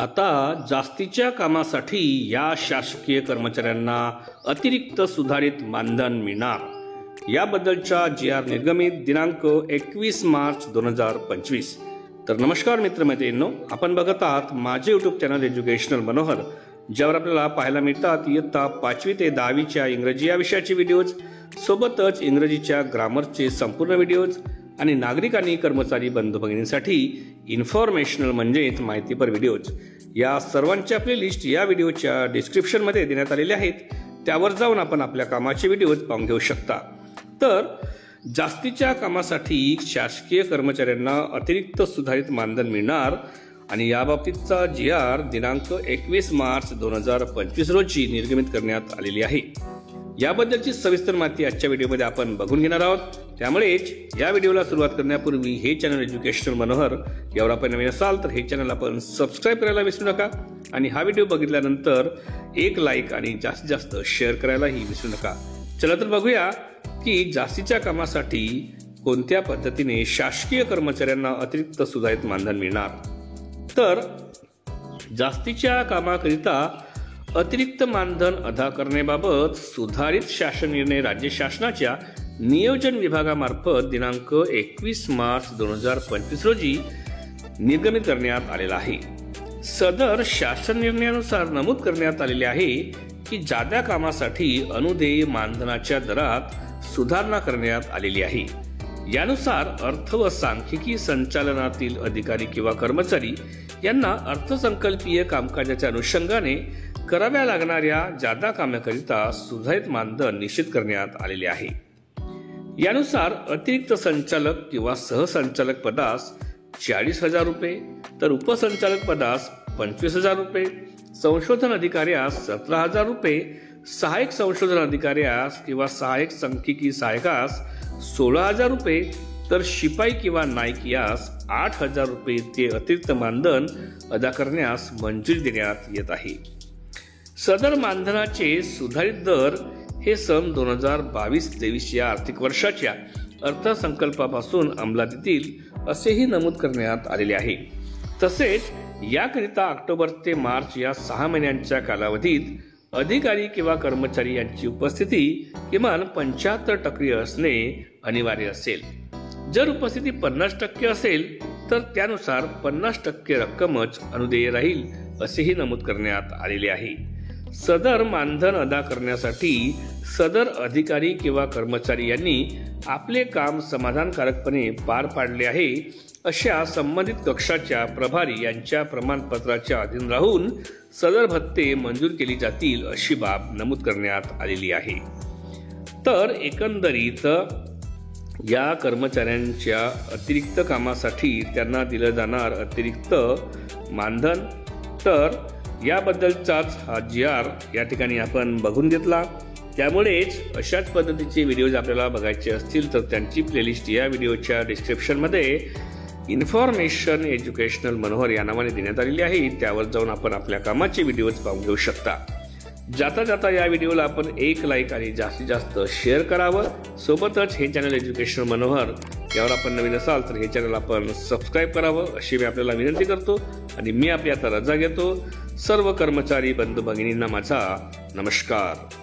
आता जास्तीच्या कामासाठी या शासकीय कर्मचाऱ्यांना अतिरिक्त सुधारित मानधन मिळणार याबद्दलचा GR निर्गमित दिनांक 21 मार्च 2025। तर नमस्कार मित्रमैत्रिणींनो, आपण बघत आहात माझे यूट्यूब चॅनल एज्युकेशनल मनोहर, ज्यावर आपल्याला पाहायला मिळतात इयत्ता 5वी ते 10वीच्या इंग्रजी या विषयाचे व्हिडिओज, सोबतच इंग्रजीच्या ग्रामरचे संपूर्ण व्हिडिओज आणि नागरिक आणि कर्मचारी बंधू भगिनींसाठी इन्फॉर्मेशनल म्हणजेच माहितीपर व्हिडिओज या सर्वांच्या प्लेलिस्ट या व्हिडिओच्या डिस्क्रिप्शनमध्ये देण्यात आलेले आहेत। त्यावर जाऊन आपण आपल्या कामाचे व्हिडिओज पाहून घेऊ शकता। तर जास्तीच्या कामासाठी शासकीय कर्मचाऱ्यांना अतिरिक्त सुधारित मानधन मिळणार आणि याबाबतीतचा GR दिनांक 21 मार्च 2025 रोजी निर्गमित करण्यात आलेली आहे। याबद्दलची सविस्तर माहिती आजच्या व्हिडिओमध्ये आपण बघून घेणार आहोत। त्यामुळेच या व्हिडिओला सुरुवात करण्यापूर्वी हे चॅनल एज्युकेशनल मनोहर यावर आपण नवीन असाल तर हे चॅनल आपण सबस्क्राइब करायला विसरू नका आणि हा व्हिडिओ बघितल्यानंतर एक लाईक आणि जास्तीत जास्त शेअर करायलाही विसरू नका। चला तर बघूया की जास्तीच्या कामासाठी कोणत्या पद्धतीने शासकीय कर्मचाऱ्यांना अतिरिक्त सुधारित मानधन मिळणार। तर जास्तीच्या कामाकरिता अतिरिक्त मानधन अदा करण्याबाबत सुधारित शासन निर्णय राज्य शासनाच्या नियोजन विभागामार्फत दिनांक 21 मार्च 2025 रोजी निर्गमित करण्यात आलेला आहे। सदर शासन निर्णयानुसार नमूद करण्यात आलेले आहे की जादा कामासाठी अनुदेय मानधनाच्या दरात सुधारणा करण्यात आलेली आहे। यानुसार अर्थ व सांख्यिकी संचालनातील अधिकारी किंवा कर्मचारी यांना अर्थसंकल्पीय कामकाजाच्या अनुषंगाने कराव्या लागणाऱ्या जादा कामाकरिता सुधारित मानधन निश्चित करण्यात आलेले आहे। यानुसार अतिरिक्त संचालक किंवा सहसंचालक पदास 40,000 रुपये, तर उपसंचालक पदास 25,000 रुपये, संशोधन अधिकाऱ्यास 17,000 रुपये, सहाय्यक संशोधन अधिकाऱ्यास किंवा सहाय्यक सांख्यिकी सहाय्यकास 16,000 रुपये, तर शिपाई किंवा नाईक यास 8,000 रुपये ते अतिरिक्त मानधन अदा करण्यास मंजुरी देण्यात येत आहे। सदर मानधनाचे सुधारित दर हे सन 2022-23 या आर्थिक वर्षाच्या अर्थसंकल्पापासून अंमलात येतील असेही नमूद करण्यात आलेले आहे। तसेच याकरिता ऑक्टोबर ते मार्च या 6 महिन्यांच्या कालावधीत अधिकारी किंवा कर्मचारी यांची उपस्थिती किमान 75% असणे अनिवार्य असेल। जर उपस्थिती 50% असेल तर त्यानुसार 50% रक्कमच अनुदेय राहील असेही नमूद करण्यात आलेले आहे। सदर मानधन अदा करण्यासाठी सदर अधिकारी किंवा कर्मचारी यांनी आपले काम समाधानकारकपणे पार पाडले आहे अशा संबंधित कक्षाच्या प्रभारी यांच्या प्रमाणपत्राच्या अधीन राहून सदर भत्ते मंजूर केली जातील अशी बाब नमूद करण्यात आलेली आहे। तर एकंदरीत या कर्मचाऱ्यांच्या अतिरिक्त कामासाठी त्यांना दिलं जाणार अतिरिक्त मानधन, तर याबद्दलचाच हा GR या ठिकाणी आपण बघून घेतला। त्यामुळेच अशाच पद्धतीचे व्हिडिओज आपल्याला बघायचे असतील तर त्यांची प्लेलिस्ट या व्हिडिओच्या डिस्क्रिप्शनमध्ये इन्फॉर्मेशन एज्युकेशनल मनोहर या नावाने देण्यात आलेली आहे। त्यावर जाऊन आपण आपल्या कामाचे व्हिडिओज पाहून घेऊ शकता। जाता जाता या व्हिडिओला आपण एक लाईक आणि जास्तीत जास्त शेअर करावं। सोबतच हे चॅनल एज्युकेशनल मनोहर यावर आपण नवीन असाल तर हे चॅनल आपण सबस्क्राइब करावं अशी मी आपल्याला विनंती करतो आणि मी आपली आता रजा घेतो। सर्व कर्मचारी बंधू भगिनींना माझा नमस्कार।